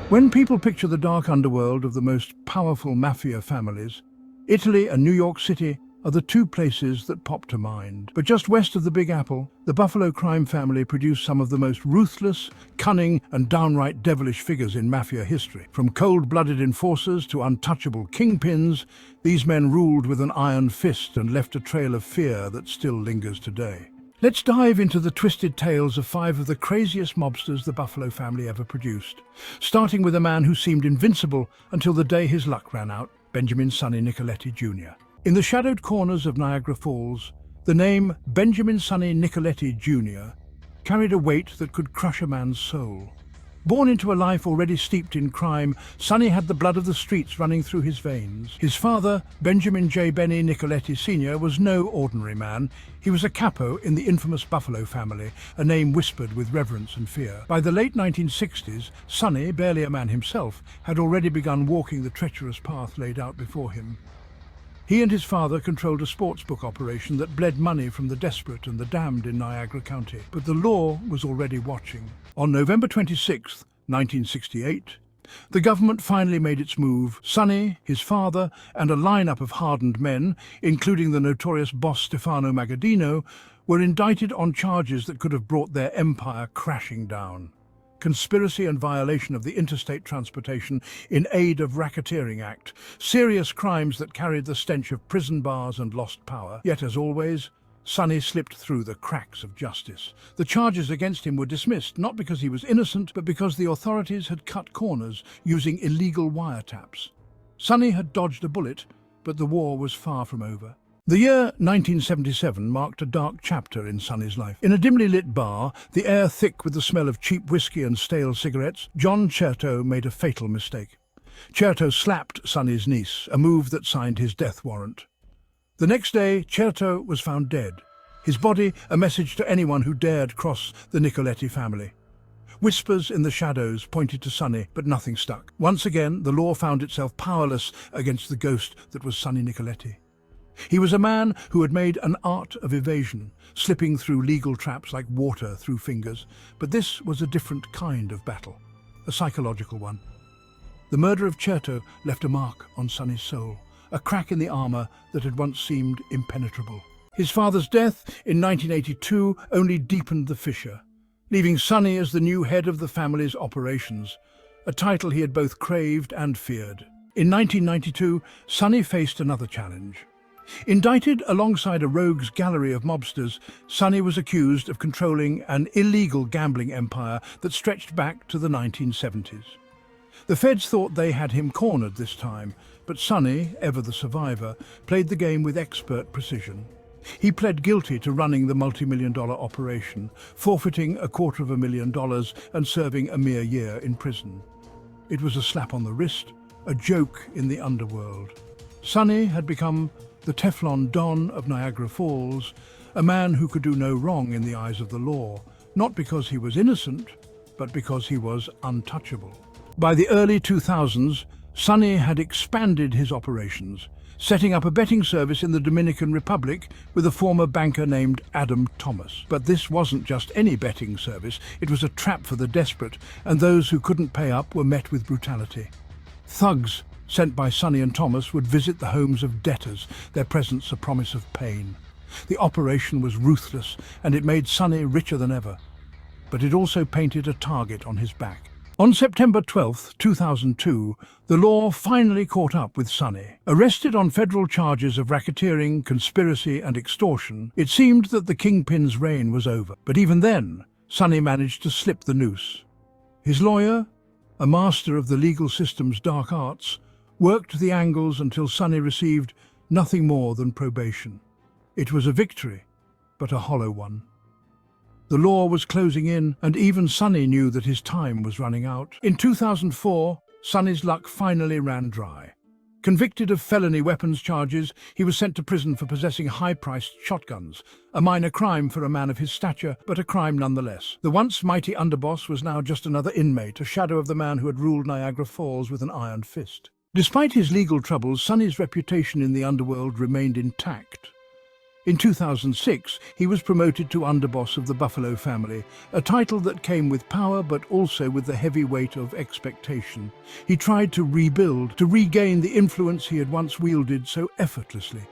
When people picture the dark underworld of the most powerful mafia families, Italy and New York City are the two places that pop to mind. But just west of the Big Apple, the Buffalo crime family produced some of the most ruthless, cunning, and downright devilish figures in mafia history. From cold-blooded enforcers to untouchable kingpins, these men ruled with an iron fist and left a trail of fear that still lingers today. Let's dive into the twisted tales of five of the craziest mobsters the Buffalo family ever produced, starting with a man who seemed invincible until the day his luck ran out, Benjamin Sonny Nicoletti Jr. In the shadowed corners of Niagara Falls, the name Benjamin Sonny Nicoletti Jr. carried a weight that could crush a man's soul. Born into a life already steeped in crime, Sonny had the blood of the streets running through his veins. His father, Benjamin J. Benny Nicoletti Sr., was no ordinary man. He was a capo in the infamous Buffalo family, a name whispered with reverence and fear. By the late 1960s, Sonny, barely a man himself, had already begun walking the treacherous path laid out before him. He and his father controlled a sportsbook operation that bled money from the desperate and the damned in Niagara County. But the law was already watching. On November 26, 1968, the government finally made its move. Sonny, his father, and a lineup of hardened men, including the notorious boss Stefano Magaddino, were indicted on charges that could have brought their empire crashing down. Conspiracy and violation of the Interstate Transportation in Aid of Racketeering Act, serious crimes that carried the stench of prison bars and lost power. Yet, as always, Sonny slipped through the cracks of justice. The charges against him were dismissed, not because he was innocent, but because the authorities had cut corners using illegal wiretaps. Sonny had dodged a bullet, but the war was far from over. The year 1977 marked a dark chapter in Sonny's life. In a dimly lit bar, the air thick with the smell of cheap whiskey and stale cigarettes, John Certo made a fatal mistake. Certo slapped Sonny's niece, a move that signed his death warrant. The next day, Certo was found dead. His body a message to anyone who dared cross the Nicoletti family. Whispers in the shadows pointed to Sonny, but nothing stuck. Once again, the law found itself powerless against the ghost that was Sonny Nicoletti. He was a man who had made an art of evasion, slipping through legal traps like water through fingers. But this was a different kind of battle, a psychological one. The murder of Certo left a mark on Sonny's soul, a crack in the armor that had once seemed impenetrable. His father's death in 1982 only deepened the fissure, leaving Sonny as the new head of the family's operations, a title he had both craved and feared. In 1992, Sonny faced another challenge. Indicted alongside a rogues gallery of mobsters, Sonny was accused of controlling an illegal gambling empire that stretched back to the 1970s. The feds thought they had him cornered this time, but Sonny, ever the survivor, played the game with expert precision. He pled guilty to running the multi-million-dollar operation, forfeiting $250,000 and serving a mere year in prison. It was a slap on the wrist, a joke in the underworld. Sonny had become the Teflon Don of Niagara Falls, a man who could do no wrong in the eyes of the law, not because he was innocent, but because he was untouchable. By the early 2000s, Sonny had expanded his operations, setting up a betting service in the Dominican Republic with a former banker named Adam Thomas. But this wasn't just any betting service, it was a trap for the desperate, and those who couldn't pay up were met with brutality. Thugs sent by Sonny and Thomas would visit the homes of debtors, their presence a promise of pain. The operation was ruthless, and it made Sonny richer than ever. But it also painted a target on his back. On September 12, 2002, the law finally caught up with Sonny. Arrested on federal charges of racketeering, conspiracy and extortion, it seemed that the Kingpin's reign was over. But even then, Sonny managed to slip the noose. His lawyer, a master of the legal system's dark arts, worked the angles until Sonny received nothing more than probation. It was a victory, but a hollow one. The law was closing in, and even Sonny knew that his time was running out. In 2004, Sonny's luck finally ran dry. Convicted of felony weapons charges, he was sent to prison for possessing high-priced shotguns, a minor crime for a man of his stature, but a crime nonetheless. The once mighty underboss was now just another inmate, a shadow of the man who had ruled Niagara Falls with an iron fist. Despite his legal troubles, Sonny's reputation in the underworld remained intact. In 2006, he was promoted to underboss of the Buffalo family, a title that came with power but also with the heavy weight of expectation. He tried to rebuild, to regain the influence he had once wielded so effortlessly.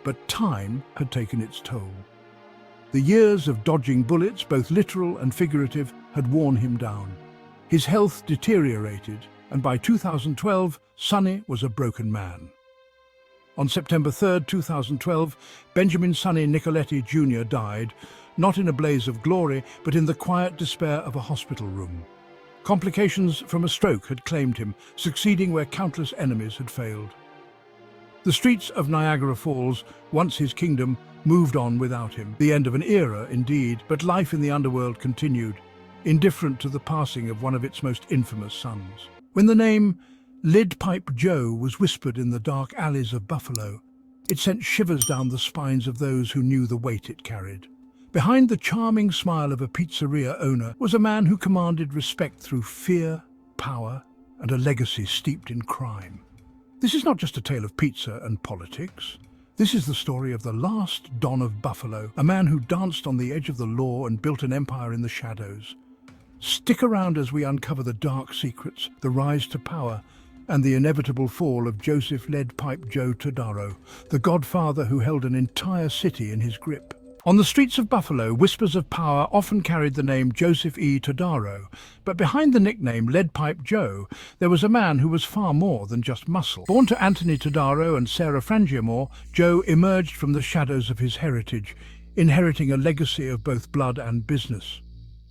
But time had taken its toll. The years of dodging bullets, both literal and figurative, had worn him down. His health deteriorated, and by 2012, Sonny was a broken man. On September 3, 2012, Benjamin Sonny Nicoletti Jr. died, not in a blaze of glory, but in the quiet despair of a hospital room. Complications from a stroke had claimed him, succeeding where countless enemies had failed. The streets of Niagara Falls, once his kingdom, moved on without him. The end of an era, indeed, but life in the underworld continued, indifferent to the passing of one of its most infamous sons. When the name Lead Pipe Joe was whispered in the dark alleys of Buffalo, it sent shivers down the spines of those who knew the weight it carried. Behind the charming smile of a pizzeria owner was a man who commanded respect through fear, power, and a legacy steeped in crime. This is not just a tale of pizza and politics. This is the story of the last Don of Buffalo, a man who danced on the edge of the law and built an empire in the shadows. Stick around as we uncover the dark secrets, the rise to power, and the inevitable fall of Joseph Lead Pipe Joe Todaro, the godfather who held an entire city in his grip. On the streets of Buffalo, whispers of power often carried the name Joseph E. Todaro, but behind the nickname Lead Pipe Joe, there was a man who was far more than just muscle. Born to Anthony Todaro and Sarah Frangiamore, Joe emerged from the shadows of his heritage, inheriting a legacy of both blood and business.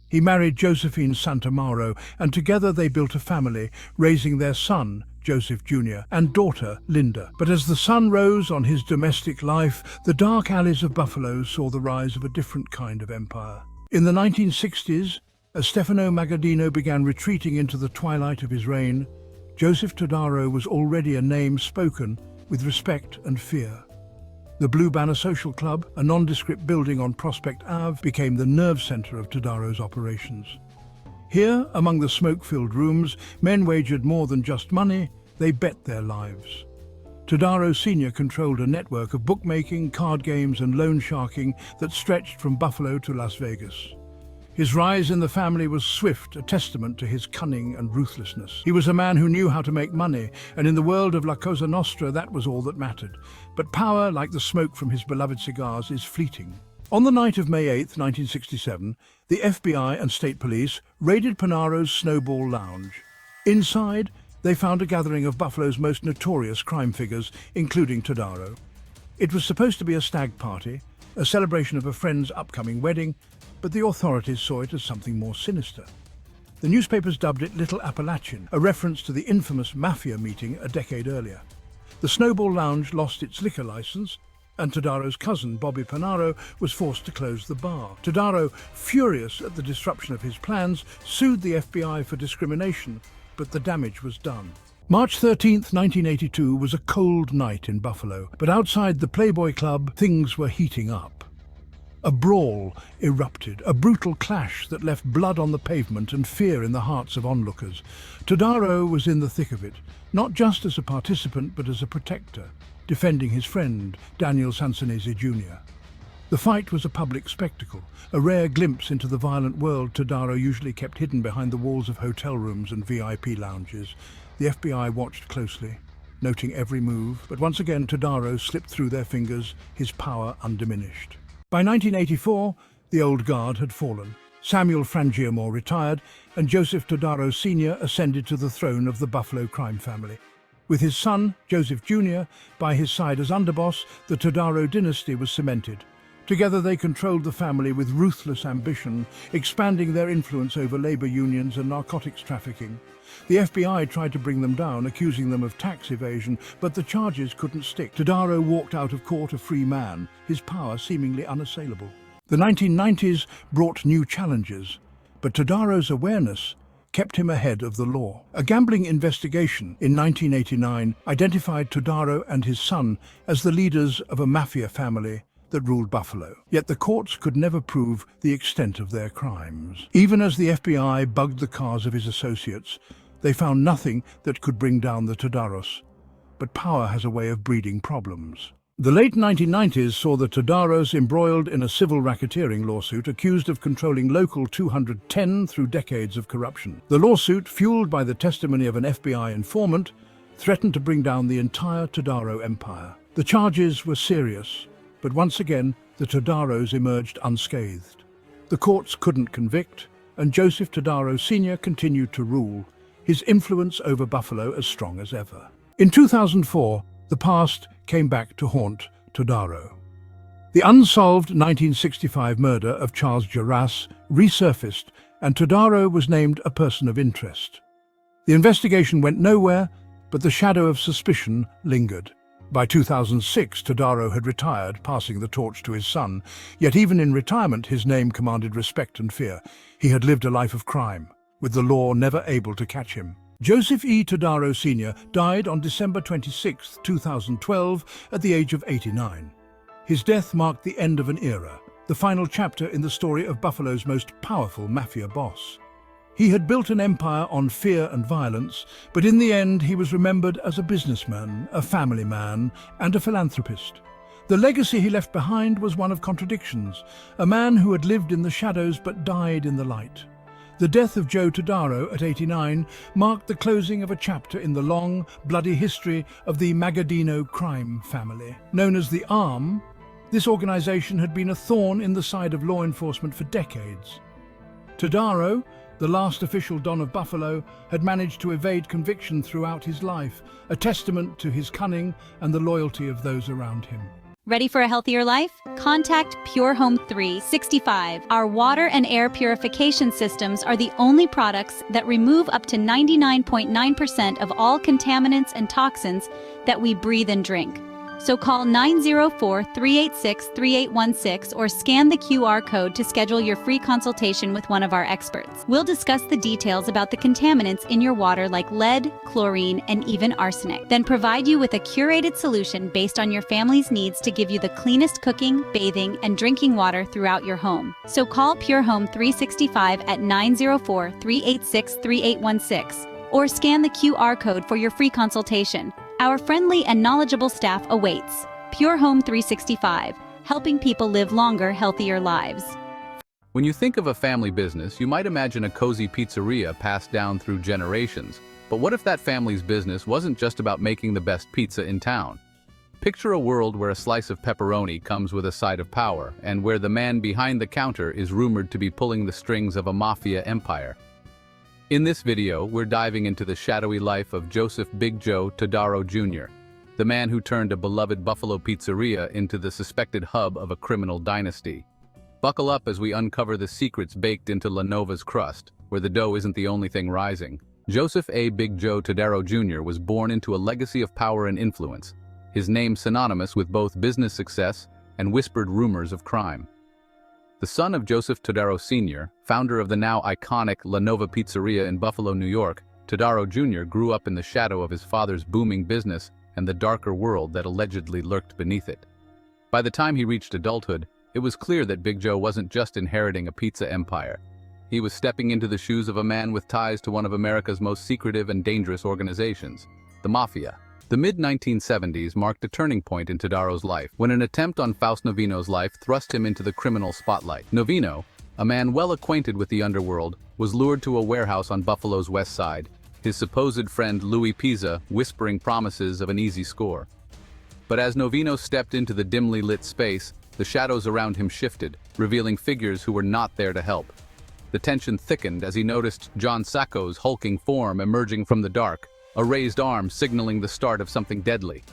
He married Josephine Santamaro, and together they built a family, raising their son, Joseph Jr., and daughter, Linda. But as the sun rose on his domestic life, the dark alleys of Buffalo saw the rise of a different kind of empire. In the 1960s, as Stefano Magaddino began retreating into the twilight of his reign, Joseph Todaro was already a name spoken with respect and fear. The Blue Banner Social Club, a nondescript building on Prospect Ave, became the nerve center of Todaro's operations. Here, among the smoke-filled rooms, men wagered more than just money, they bet their lives. Todaro Sr. controlled a network of bookmaking, card games and loan sharking that stretched from Buffalo to Las Vegas. His rise in the family was swift, a testament to his cunning and ruthlessness. He was a man who knew how to make money, and in the world of La Cosa Nostra that was all that mattered. But power, like the smoke from his beloved cigars, is fleeting. On the night of May 8, 1967, the FBI and state police raided Panaro's Snowball Lounge. Inside, they found a gathering of Buffalo's most notorious crime figures, including Todaro. It was supposed to be a stag party, a celebration of a friend's upcoming wedding, but the authorities saw it as something more sinister. The newspapers dubbed it Little Appalachian, a reference to the infamous Mafia meeting a decade earlier. The Snowball Lounge lost its liquor license, and Todaro's cousin, Bobby Panaro, was forced to close the bar. Todaro, furious at the disruption of his plans, sued the FBI for discrimination, but the damage was done. March 13, 1982 was a cold night in Buffalo, but outside the Playboy Club, things were heating up. A brawl erupted, a brutal clash that left blood on the pavement and fear in the hearts of onlookers. Todaro was in the thick of it, not just as a participant but as a protector, defending his friend, Daniel Sansanese Jr. The fight was a public spectacle, a rare glimpse into the violent world Todaro usually kept hidden behind the walls of hotel rooms and VIP lounges. The FBI watched closely, noting every move, but once again Todaro slipped through their fingers, his power undiminished. By 1984, the old guard had fallen. Samuel Frangiamore retired, and Joseph Todaro Sr. ascended to the throne of the Buffalo crime family. With his son, Joseph Jr., by his side as underboss, the Todaro dynasty was cemented. Together they controlled the family with ruthless ambition, expanding their influence over labor unions and narcotics trafficking. The FBI tried to bring them down, accusing them of tax evasion, but the charges couldn't stick. Todaro walked out of court a free man, his power seemingly unassailable. The 1990s brought new challenges, but Todaro's awareness kept him ahead of the law. A gambling investigation in 1989 identified Todaro and his son as the leaders of a mafia family that ruled Buffalo. Yet the courts could never prove the extent of their crimes. Even as the FBI bugged the cars of his associates, they found nothing that could bring down the Todaros. But power has a way of breeding problems. The late 1990s saw the Todaros embroiled in a civil racketeering lawsuit accused of controlling Local 210 through decades of corruption. The lawsuit, fueled by the testimony of an FBI informant, threatened to bring down the entire Todaro empire. The charges were serious, but once again, the Todaros emerged unscathed. The courts couldn't convict, and Joseph Todaro Sr. continued to rule, his influence over Buffalo as strong as ever. In 2004, the past came back to haunt Todaro. The unsolved 1965 murder of Charles Jarras resurfaced, and Todaro was named a person of interest. The investigation went nowhere, but the shadow of suspicion lingered. By 2006, Todaro had retired, passing the torch to his son. Yet even in retirement, his name commanded respect and fear. He had lived a life of crime, with the law never able to catch him. Joseph E. Todaro Sr. died on December 26, 2012, at the age of 89. His death marked the end of an era, the final chapter in the story of Buffalo's most powerful mafia boss. He had built an empire on fear and violence, but in the end he was remembered as a businessman, a family man, and a philanthropist. The legacy he left behind was one of contradictions, a man who had lived in the shadows but died in the light. The death of Joe Todaro at 89 marked the closing of a chapter in the long, bloody history of the Magaddino Crime family. Known as the Arm, this organization had been a thorn in the side of law enforcement for decades. Todaro, the last official Don of Buffalo, had managed to evade conviction throughout his life, a testament to his cunning and the loyalty of those around him. Ready for a healthier life? Contact Pure Home 365. Our water and air purification systems are the only products that remove up to 99.9% of all contaminants and toxins that we breathe and drink. So call 904-386-3816 or scan the QR code to schedule your free consultation with one of our experts. We'll discuss the details about the contaminants in your water like lead, chlorine, and even arsenic. Then provide you with a curated solution based on your family's needs to give you the cleanest cooking, bathing, and drinking water throughout your home. So call Pure Home 365 at 904-386-3816 or scan the QR code for your free consultation. Our friendly and knowledgeable staff awaits. Pure Home 365, helping people live longer, healthier lives. When you think of a family business, you might imagine a cozy pizzeria passed down through generations. But what if that family's business wasn't just about making the best pizza in town? Picture a world where a slice of pepperoni comes with a side of power, and where the man behind the counter is rumored to be pulling the strings of a mafia empire. In this video, we're diving into the shadowy life of Joseph Big Joe Todaro Jr., the man who turned a beloved Buffalo pizzeria into the suspected hub of a criminal dynasty. Buckle up as we uncover the secrets baked into La Nova's crust, where the dough isn't the only thing rising. Joseph A. Big Joe Todaro Jr. was born into a legacy of power and influence, his name synonymous with both business success and whispered rumors of crime. The son of Joseph Todaro Sr., founder of the now iconic La Nova Pizzeria in Buffalo, New York, Todaro Jr. grew up in the shadow of his father's booming business and the darker world that allegedly lurked beneath it. By the time he reached adulthood, it was clear that Big Joe wasn't just inheriting a pizza empire. He was stepping into the shoes of a man with ties to one of America's most secretive and dangerous organizations, the Mafia. The mid-1970s marked a turning point in Todaro's life when an attempt on Faust Novino's life thrust him into the criminal spotlight. Novino, a man well acquainted with the underworld, was lured to a warehouse on Buffalo's west side, his supposed friend Louis Pizza whispering promises of an easy score. But as Novino stepped into the dimly lit space, the shadows around him shifted, revealing figures who were not there to help. The tension thickened as he noticed John Sacco's hulking form emerging from the dark, a raised arm signaling the start of something deadly.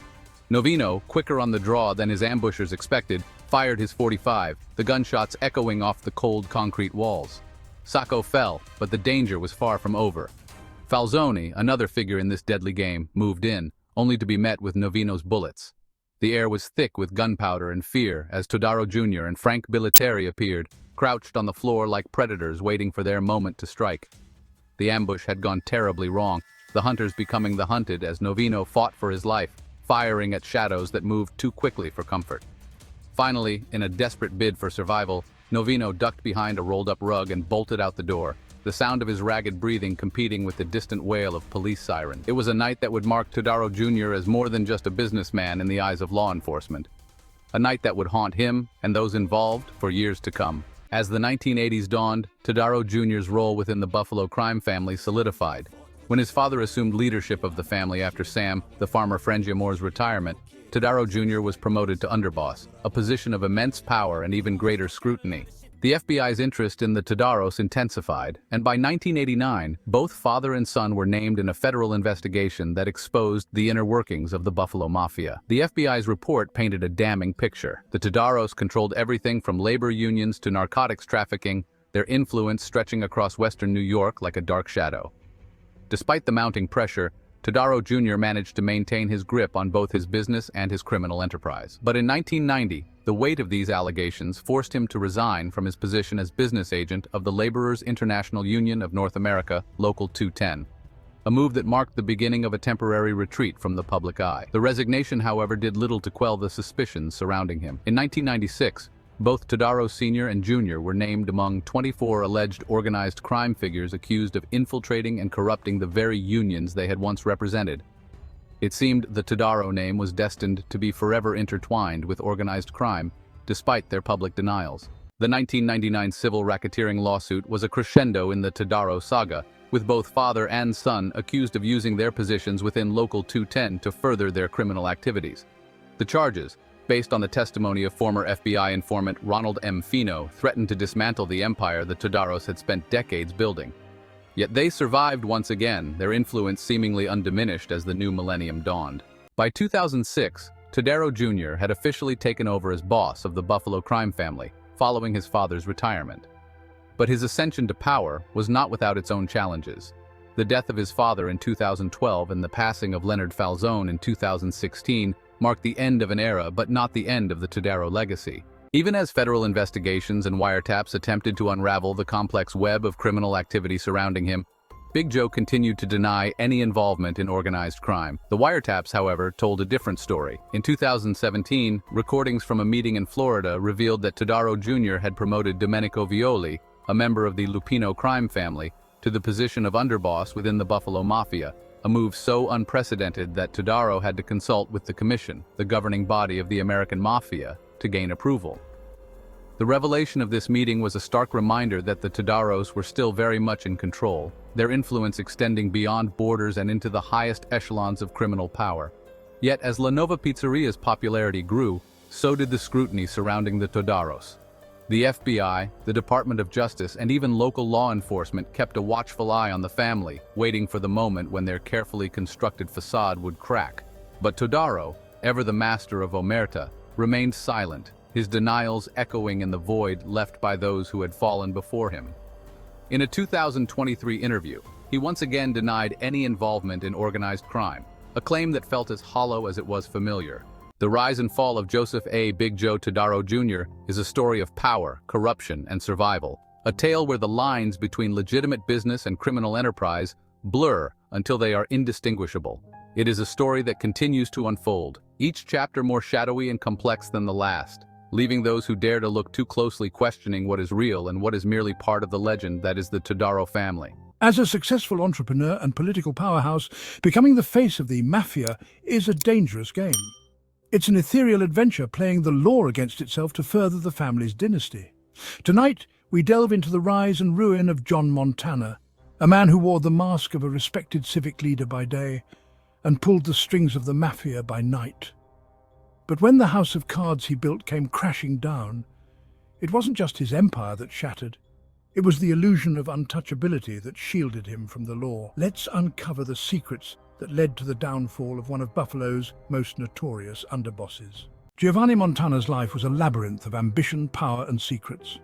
Novino, quicker on the draw than his ambushers expected, fired his .45, the gunshots echoing off the cold concrete walls. Sacco fell, but the danger was far from over. Falzoni, another figure in this deadly game, moved in, only to be met with Novino's bullets. The air was thick with gunpowder and fear as Todaro Jr. and Frank Billitteri appeared, crouched on the floor like predators waiting for their moment to strike. The ambush had gone terribly wrong, the hunters becoming the hunted as Novino fought for his life, firing at shadows that moved too quickly for comfort. Finally, in a desperate bid for survival, Novino ducked behind a rolled-up rug and bolted out the door, the sound of his ragged breathing competing with the distant wail of police sirens. It was a night that would mark Todaro Jr. as more than just a businessman in the eyes of law enforcement. a night that would haunt him and those involved for years to come. As the 1980s dawned, Todaro Jr.'s role within the Buffalo crime family solidified. When his father assumed leadership of the family after Sam, the farmer More's retirement, Todaro Jr. was promoted to underboss, a position of immense power and even greater scrutiny. The FBI's interest in the Todaros intensified, and by 1989, both father and son were named in a federal investigation that exposed the inner workings of the Buffalo Mafia. The FBI's report painted a damning picture. The Todaros controlled everything from labor unions to narcotics trafficking, their influence stretching across western New York like a dark shadow. Despite the mounting pressure, Todaro Jr. managed to maintain his grip on both his business and his criminal enterprise. But in 1990, the weight of these allegations forced him to resign from his position as business agent of the Laborers International Union of North America, Local 210, a move that marked the beginning of a temporary retreat from the public eye. The resignation, however, did little to quell the suspicions surrounding him. In 1996, both Todaro Sr. and Jr. were named among 24 alleged organized crime figures accused of infiltrating and corrupting the very unions they had once represented. It seemed the Todaro name was destined to be forever intertwined with organized crime, despite their public denials. The 1999 civil racketeering lawsuit was a crescendo in the Todaro saga, with both father and son accused of using their positions within Local 210 to further their criminal activities. The charges, based on the testimony of former FBI informant Ronald M. Fino, threatened to dismantle the empire the Todaros had spent decades building. Yet they survived once again, their influence seemingly undiminished as the new millennium dawned. By 2006, Todaro Jr. had officially taken over as boss of the Buffalo crime family, following his father's retirement. But his ascension to power was not without its own challenges. The death of his father in 2012 and the passing of Leonard Falzone in 2016 marked the end of an era but not the end of the Todaro legacy. Even as federal investigations and wiretaps attempted to unravel the complex web of criminal activity surrounding him, Big Joe continued to deny any involvement in organized crime. The wiretaps, however, told a different story. In 2017, recordings from a meeting in Florida revealed that Todaro Jr. had promoted Domenico Violi, a member of the Lupino crime family, to the position of underboss within the Buffalo Mafia, a move so unprecedented that Todaro had to consult with the Commission, the governing body of the American Mafia, to gain approval. The revelation of this meeting was a stark reminder that the Todaros were still very much in control, their influence extending beyond borders and into the highest echelons of criminal power. Yet as La Nova Pizzeria's popularity grew, so did the scrutiny surrounding the Todaros. The FBI, the Department of Justice, and even local law enforcement kept a watchful eye on the family, waiting for the moment when their carefully constructed facade would crack. But Todaro, ever the master of omerta, remained silent, his denials echoing in the void left by those who had fallen before him. In a 2023 interview, he once again denied any involvement in organized crime, a claim that felt as hollow as it was familiar. The rise and fall of Joseph A. Big Joe Todaro Jr. is a story of power, corruption, and survival, a tale where the lines between legitimate business and criminal enterprise blur until they are indistinguishable. It is a story that continues to unfold, each chapter more shadowy and complex than the last, leaving those who dare to look too closely questioning what is real and what is merely part of the legend that is the Todaro family. As a successful entrepreneur and political powerhouse, becoming the face of the Mafia is a dangerous game. It's an ethereal adventure playing the law against itself to further the family's dynasty. Tonight, we delve into the rise and ruin of John Montana, a man who wore the mask of a respected civic leader by day and pulled the strings of the Mafia by night. But when the house of cards he built came crashing down, it wasn't just his empire that shattered. It was the illusion of untouchability that shielded him from the law. Let's uncover the secrets that led to the downfall of one of Buffalo's most notorious underbosses. Giovanni Montana's life was a labyrinth of ambition, power, and secrets.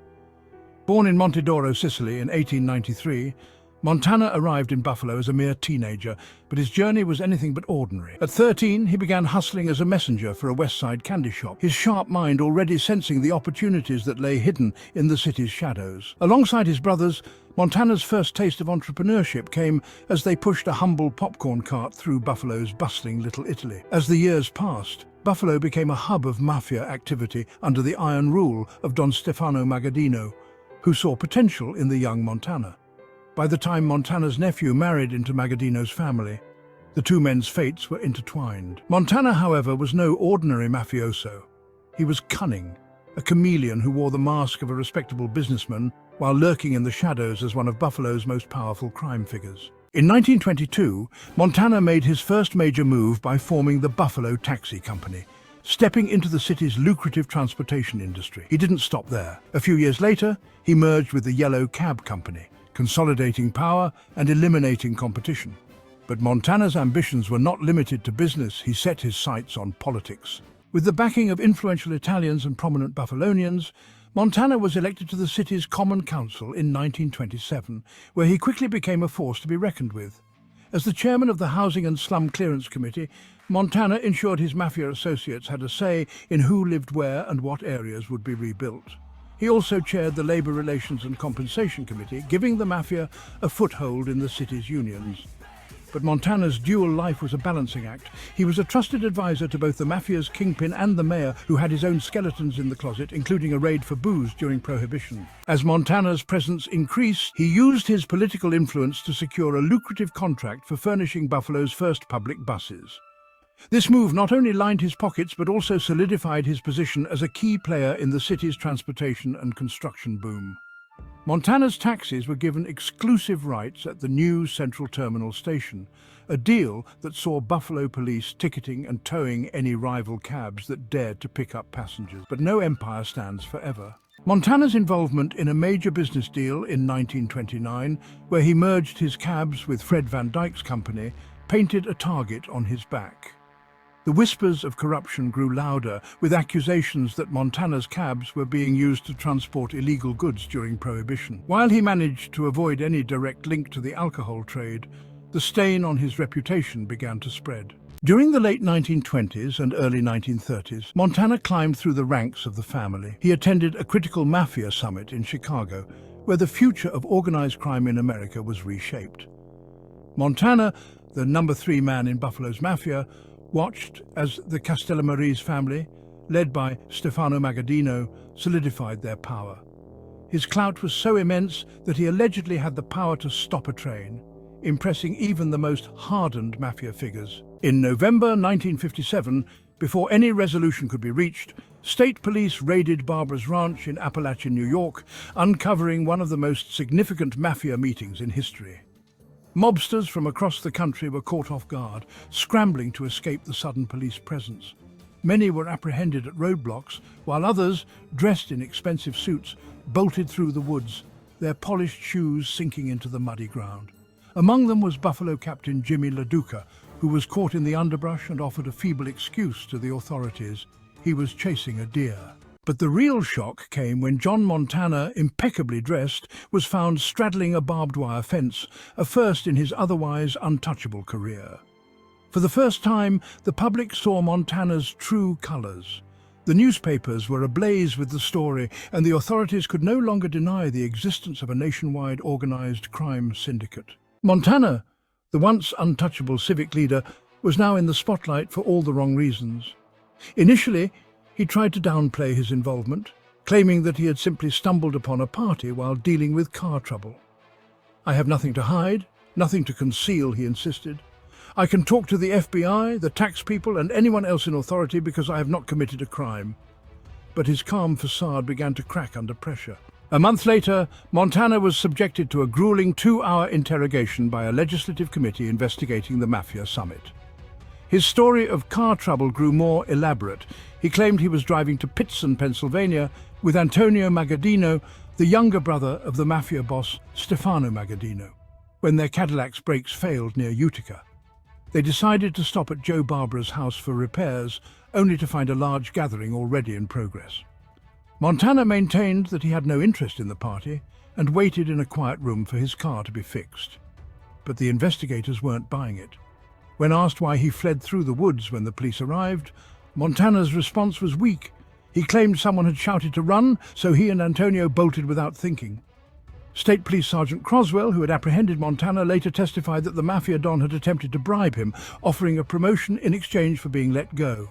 Born in Montedoro, Sicily in 1893, Montana arrived in Buffalo as a mere teenager, but his journey was anything but ordinary. At 13, he began hustling as a messenger for a West Side candy shop, his sharp mind already sensing the opportunities that lay hidden in the city's shadows. Alongside his brothers, Montana's first taste of entrepreneurship came as they pushed a humble popcorn cart through Buffalo's bustling Little Italy. As the years passed, Buffalo became a hub of mafia activity under the iron rule of Don Stefano Magaddino, who saw potential in the young Montana. By the time Montana's nephew married into Magaddino's family, the two men's fates were intertwined. Montana, however, was no ordinary mafioso. He was cunning, a chameleon who wore the mask of a respectable businessman while lurking in the shadows as one of Buffalo's most powerful crime figures. In 1922, Montana made his first major move by forming the Buffalo Taxi Company, stepping into the city's lucrative transportation industry. He didn't stop there. A few years later, he merged with the Yellow Cab Company, consolidating power and eliminating competition. But Montana's ambitions were not limited to business. He set his sights on politics. With the backing of influential Italians and prominent Buffalonians, Montana was elected to the city's Common Council in 1927, where he quickly became a force to be reckoned with. As the chairman of the Housing and Slum Clearance Committee, Montana ensured his mafia associates had a say in who lived where and what areas would be rebuilt. He also chaired the Labor Relations and Compensation Committee, giving the mafia a foothold in the city's unions. But Montana's dual life was a balancing act. He was a trusted advisor to both the mafia's Kingpin and the mayor, who had his own skeletons in the closet, including a raid for booze during Prohibition. As Montana's presence increased, he used his political influence to secure a lucrative contract for furnishing Buffalo's first public buses. This move not only lined his pockets but also solidified his position as a key player in the city's transportation and construction boom. Montana's taxis were given exclusive rights at the new Central Terminal Station, a deal that saw Buffalo police ticketing and towing any rival cabs that dared to pick up passengers. But no empire stands forever. Montana's involvement in a major business deal in 1929, where he merged his cabs with Fred Van Dyke's company, painted a target on his back. The whispers of corruption grew louder, with accusations that Montana's cabs were being used to transport illegal goods during Prohibition. While he managed to avoid any direct link to the alcohol trade, the stain on his reputation began to spread. During the late 1920s and early 1930s, Montana climbed through the ranks of the family. He attended a critical Mafia summit in Chicago, where the future of organized crime in America was reshaped. Montana, the number 3 man in Buffalo's Mafia, watched as the Castellamarise family, led by Stefano Magaddino, solidified their power. His clout was so immense that he allegedly had the power to stop a train, impressing even the most hardened mafia figures. In November 1957, before any resolution could be reached, state police raided Barbara's ranch in Appalachian, New York, uncovering one of the most significant mafia meetings in history. Mobsters from across the country were caught off guard, scrambling to escape the sudden police presence. Many were apprehended at roadblocks, while others, dressed in expensive suits, bolted through the woods, their polished shoes sinking into the muddy ground. Among them was Buffalo Captain Jimmy LaDuca, who was caught in the underbrush and offered a feeble excuse to the authorities. He was chasing a deer. But the real shock came when John Montana, impeccably dressed, was found straddling a barbed wire fence, a first in his otherwise untouchable career. For the first time, the public saw Montana's true colors. The newspapers were ablaze with the story, and the authorities could no longer deny the existence of a nationwide organized crime syndicate. Montana, the once untouchable civic leader, was now in the spotlight for all the wrong reasons. Initially, he tried to downplay his involvement, claiming that he had simply stumbled upon a party while dealing with car trouble. "I have nothing to hide, nothing to conceal," he insisted. "I can talk to the FBI, the tax people, and anyone else in authority because I have not committed a crime." But his calm facade began to crack under pressure. A month later, Montana was subjected to a grueling 2-hour interrogation by a legislative committee investigating the Mafia summit. His story of car trouble grew more elaborate. He claimed he was driving to Pittston, Pennsylvania, with Antonio Magaddino, the younger brother of the Mafia boss Stefano Magaddino, when their Cadillac's brakes failed near Utica. They decided to stop at Joe Barbara's house for repairs, only to find a large gathering already in progress. Montana maintained that he had no interest in the party and waited in a quiet room for his car to be fixed. But the investigators weren't buying it. When asked why he fled through the woods when the police arrived, Montana's response was weak. He claimed someone had shouted to run, so he and Antonio bolted without thinking. State Police Sergeant Croswell, who had apprehended Montana, later testified that the Mafia Don had attempted to bribe him, offering a promotion in exchange for being let go.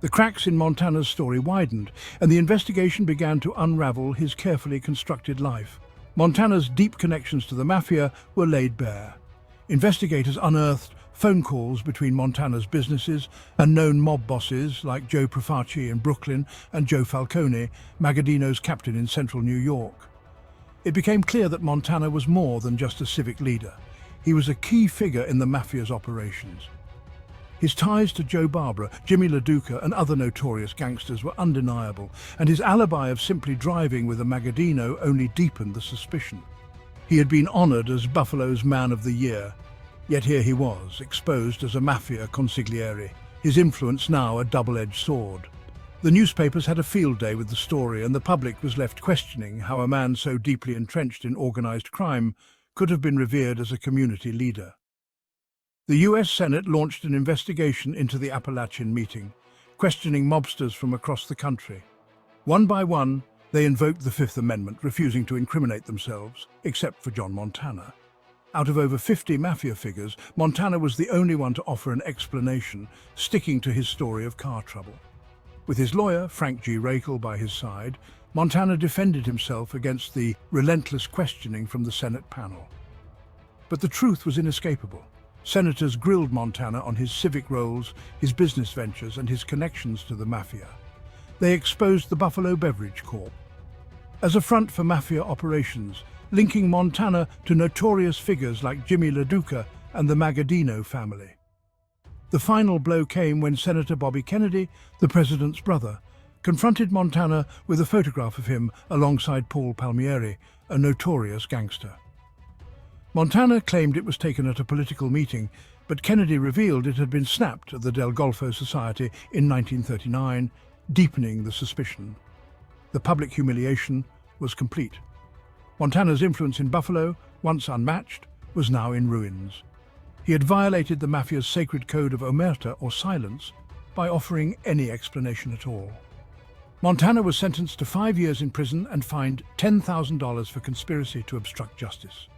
The cracks in Montana's story widened, and the investigation began to unravel his carefully constructed life. Montana's deep connections to the Mafia were laid bare. Investigators unearthed phone calls between Montana's businesses and known mob bosses like Joe Profaci in Brooklyn and Joe Falcone, Magaddino's captain in central New York. It became clear that Montana was more than just a civic leader. He was a key figure in the Mafia's operations. His ties to Joe Barbara, Jimmy LaDuca and other notorious gangsters were undeniable, and his alibi of simply driving with a Magaddino only deepened the suspicion. He had been honored as Buffalo's Man of the Year, yet here he was, exposed as a Mafia consigliere, his influence now a double-edged sword. The newspapers had a field day with the story, and the public was left questioning how a man so deeply entrenched in organized crime could have been revered as a community leader. The US Senate launched an investigation into the Appalachian meeting, questioning mobsters from across the country. One by one, they invoked the Fifth Amendment, refusing to incriminate themselves, except for John Montana. Out of over 50 Mafia figures, Montana was the only one to offer an explanation, sticking to his story of car trouble. With his lawyer, Frank G. Rakel, by his side, Montana defended himself against the relentless questioning from the Senate panel. But the truth was inescapable. Senators grilled Montana on his civic roles, his business ventures, and his connections to the Mafia. They exposed the Buffalo Beverage Corp as a front for Mafia operations, linking Montana to notorious figures like Jimmy LaDuca and the Magaddino family. The final blow came when Senator Bobby Kennedy, the president's brother, confronted Montana with a photograph of him alongside Paul Palmieri, a notorious gangster. Montana claimed it was taken at a political meeting, but Kennedy revealed it had been snapped at the Del Golfo Society in 1939, deepening the suspicion. The public humiliation was complete. Montana's influence in Buffalo, once unmatched, was now in ruins. He had violated the Mafia's sacred code of omerta, or silence, by offering any explanation at all. Montana was sentenced to 5 years in prison and fined $10,000 for conspiracy to obstruct justice.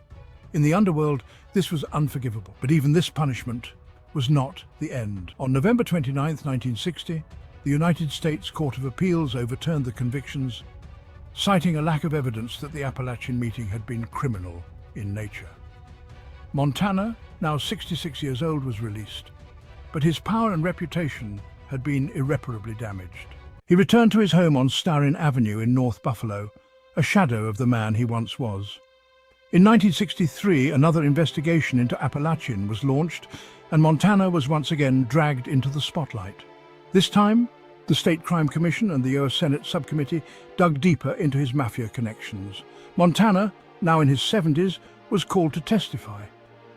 In the Underworld, this was unforgivable, but even this punishment was not the end. On November 29, 1960, the United States Court of Appeals overturned the convictions, citing a lack of evidence that the Appalachian meeting had been criminal in nature. Montana, now 66 years old, was released, but his power and reputation had been irreparably damaged. He returned to his home on Starin Avenue in North Buffalo, a shadow of the man he once was. In 1963, another investigation into Appalachian was launched, and Montana was once again dragged into the spotlight. This time, the State Crime Commission and the US Senate Subcommittee dug deeper into his Mafia connections. Montana, now in his 70s, was called to testify.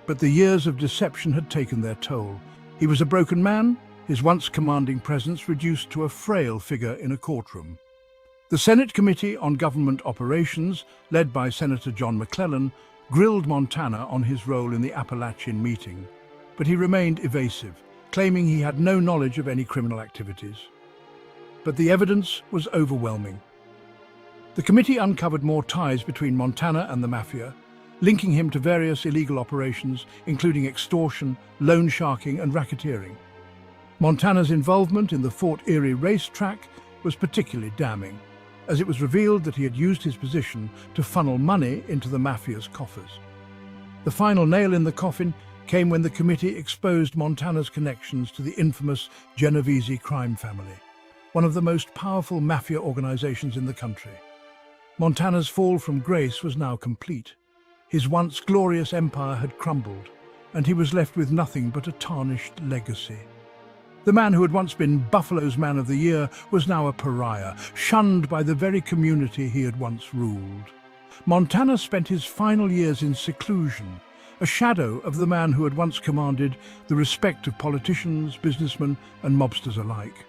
But the years of deception had taken their toll. He was a broken man, his once commanding presence reduced to a frail figure in a courtroom. The Senate Committee on Government Operations, led by Senator John McClellan, grilled Montana on his role in the Appalachian meeting, but he remained evasive, claiming he had no knowledge of any criminal activities. But the evidence was overwhelming. The committee uncovered more ties between Montana and the Mafia, linking him to various illegal operations, including extortion, loan sharking, and racketeering. Montana's involvement in the Fort Erie racetrack was particularly damning, as it was revealed that he had used his position to funnel money into the Mafia's coffers. The final nail in the coffin came when the committee exposed Montana's connections to the infamous Genovese crime family, one of the most powerful Mafia organizations in the country. Montana's fall from grace was now complete. His once glorious empire had crumbled, and he was left with nothing but a tarnished legacy. The man who had once been Buffalo's Man of the Year was now a pariah, shunned by the very community he had once ruled. Montana spent his final years in seclusion, a shadow of the man who had once commanded the respect of politicians, businessmen, and mobsters alike.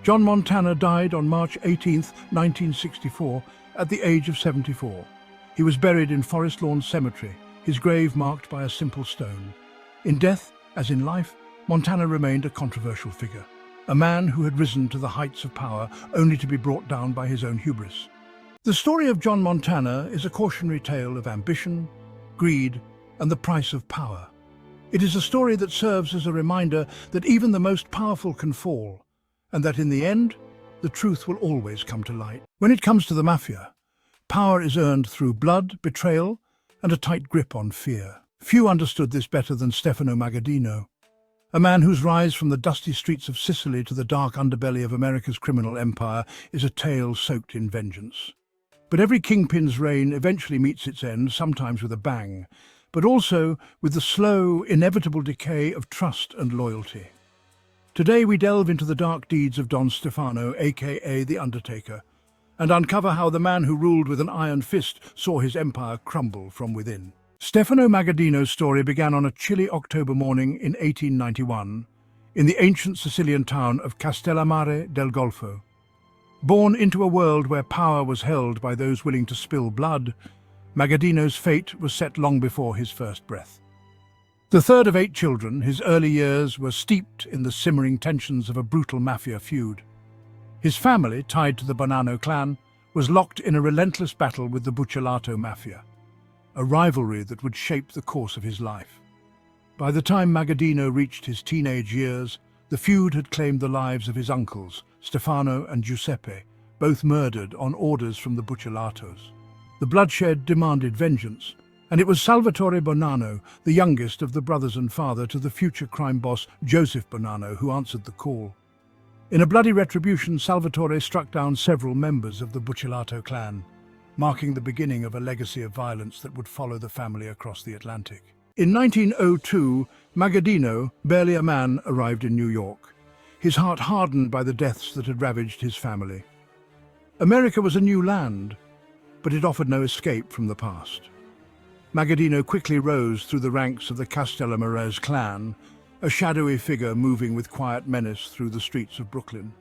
John Montana died on March 18, 1964, at the age of 74. He was buried in Forest Lawn Cemetery, his grave marked by a simple stone. In death, as in life, Montana remained a controversial figure, a man who had risen to the heights of power only to be brought down by his own hubris. The story of John Montana is a cautionary tale of ambition, greed, and the price of power. It is a story that serves as a reminder that even the most powerful can fall, and that in the end, the truth will always come to light. When it comes to the Mafia, power is earned through blood, betrayal, and a tight grip on fear. Few understood this better than Stefano Magaddino. A man whose rise from the dusty streets of Sicily to the dark underbelly of America's criminal empire is a tale soaked in vengeance. But every kingpin's reign eventually meets its end, sometimes with a bang, but also with the slow, inevitable decay of trust and loyalty. Today we delve into the dark deeds of Don Stefano, aka The Undertaker, and uncover how the man who ruled with an iron fist saw his empire crumble from within. Stefano Magaddino's story began on a chilly October morning in 1891 in the ancient Sicilian town of Castellammare del Golfo. Born into a world where power was held by those willing to spill blood, Magaddino's fate was set long before his first breath. The third of 8 children, his early years were steeped in the simmering tensions of a brutal mafia feud. His family, tied to the Bonanno clan, was locked in a relentless battle with the Buccellato Mafia, a rivalry that would shape the course of his life. By the time Magaddino reached his teenage years, the feud had claimed the lives of his uncles, Stefano and Giuseppe, both murdered on orders from the Buccellatos. The bloodshed demanded vengeance, and it was Salvatore Bonanno, the youngest of the brothers and father to the future crime boss Joseph Bonanno, who answered the call. In a bloody retribution, Salvatore struck down several members of the Buccellato clan, marking the beginning of a legacy of violence that would follow the family across the Atlantic. In 1902, Magaddino, barely a man, arrived in New York, his heart hardened by the deaths that had ravaged his family. America was a new land, but it offered no escape from the past. Magaddino quickly rose through the ranks of the Castellammare clan, a shadowy figure moving with quiet menace through the streets of Brooklyn.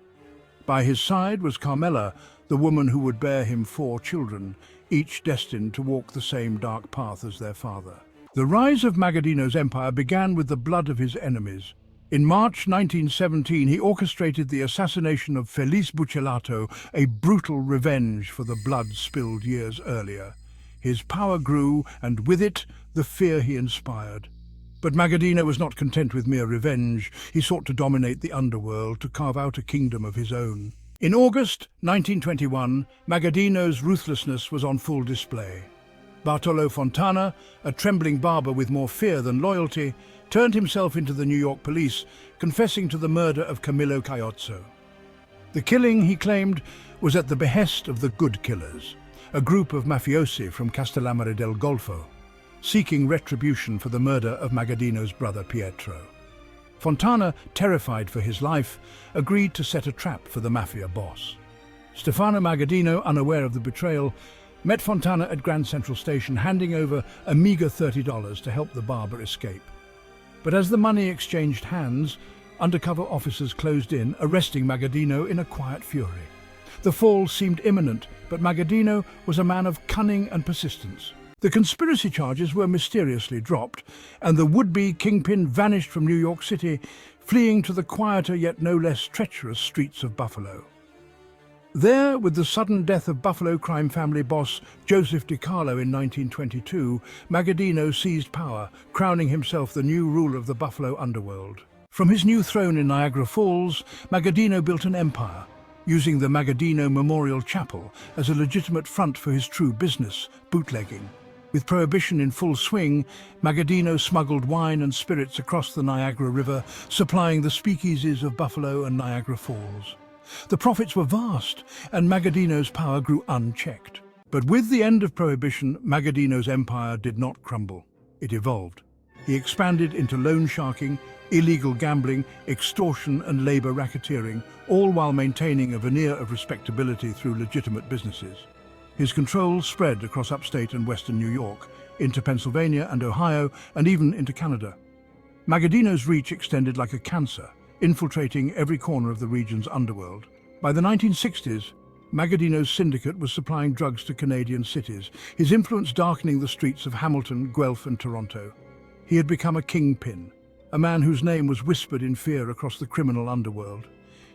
By his side was Carmela, the woman who would bear him 4 children, each destined to walk the same dark path as their father. The rise of Magaddino's empire began with the blood of his enemies. In March 1917, he orchestrated the assassination of Felice Buccellato, a brutal revenge for the blood spilled years earlier. His power grew, and with it, the fear he inspired. But Magaddino was not content with mere revenge. He sought to dominate the underworld, to carve out a kingdom of his own. In August 1921, Magaddino's ruthlessness was on full display. Bartolo Fontana, a trembling barber with more fear than loyalty, turned himself into the New York police, confessing to the murder of Camillo Caiozzo. The killing, he claimed, was at the behest of the Good Killers, a group of mafiosi from Castellammare del Golfo, seeking retribution for the murder of Magaddino's brother Pietro. Fontana, terrified for his life, agreed to set a trap for the mafia boss. Stefano Magaddino, unaware of the betrayal, met Fontana at Grand Central Station, handing over a meager $30 to help the barber escape. But as the money exchanged hands, undercover officers closed in, arresting Magaddino in a quiet fury. The fall seemed imminent, but Magaddino was a man of cunning and persistence. The conspiracy charges were mysteriously dropped, and the would-be Kingpin vanished from New York City, fleeing to the quieter yet no less treacherous streets of Buffalo. There, with the sudden death of Buffalo crime family boss Joseph DiCarlo in 1922, Magaddino seized power, crowning himself the new ruler of the Buffalo underworld. From his new throne in Niagara Falls, Magaddino built an empire, using the Magaddino Memorial Chapel as a legitimate front for his true business, bootlegging. With prohibition in full swing, Magaddino smuggled wine and spirits across the Niagara River, supplying the speakeasies of Buffalo and Niagara Falls. The profits were vast, and Magaddino's power grew unchecked. But with the end of prohibition, Magaddino's empire did not crumble. It evolved. He expanded into loan sharking, illegal gambling, extortion and labor racketeering, all while maintaining a veneer of respectability through legitimate businesses. His control spread across upstate and western New York, into Pennsylvania and Ohio, and even into Canada. Magaddino's reach extended like a cancer, infiltrating every corner of the region's underworld. By the 1960s, Magaddino's syndicate was supplying drugs to Canadian cities, his influence darkening the streets of Hamilton, Guelph and Toronto. He had become a kingpin, a man whose name was whispered in fear across the criminal underworld.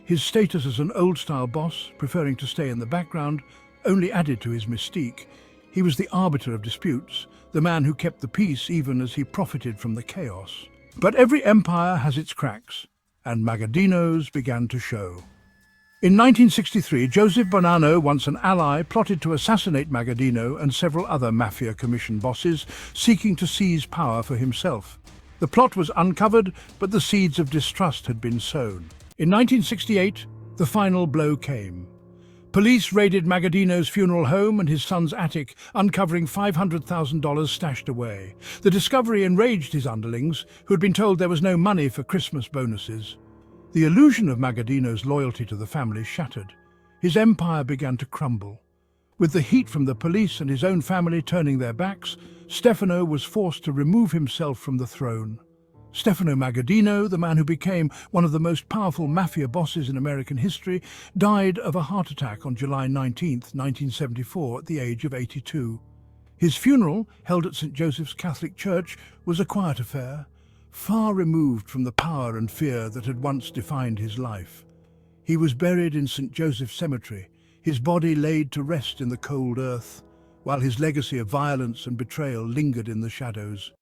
His status as an old-style boss, preferring to stay in the background, only added to his mystique. He was the arbiter of disputes, the man who kept the peace even as he profited from the chaos. But every empire has its cracks, and Magaddino's began to show. In 1963, Joseph Bonanno, once an ally, plotted to assassinate Magaddino and several other Mafia commission bosses, seeking to seize power for himself. The plot was uncovered, but the seeds of distrust had been sown. In 1968, the final blow came. Police raided Magaddino's funeral home and his son's attic, uncovering $500,000 stashed away. The discovery enraged his underlings, who had been told there was no money for Christmas bonuses. The illusion of Magaddino's loyalty to the family shattered. His empire began to crumble. With the heat from the police and his own family turning their backs, Stefano was forced to remove himself from the throne. Stefano Magaddino, the man who became one of the most powerful mafia bosses in American history, died of a heart attack on July 19, 1974, at the age of 82. His funeral, held at St. Joseph's Catholic Church, was a quiet affair, far removed from the power and fear that had once defined his life. He was buried in St. Joseph's Cemetery, his body laid to rest in the cold earth, while his legacy of violence and betrayal lingered in the shadows.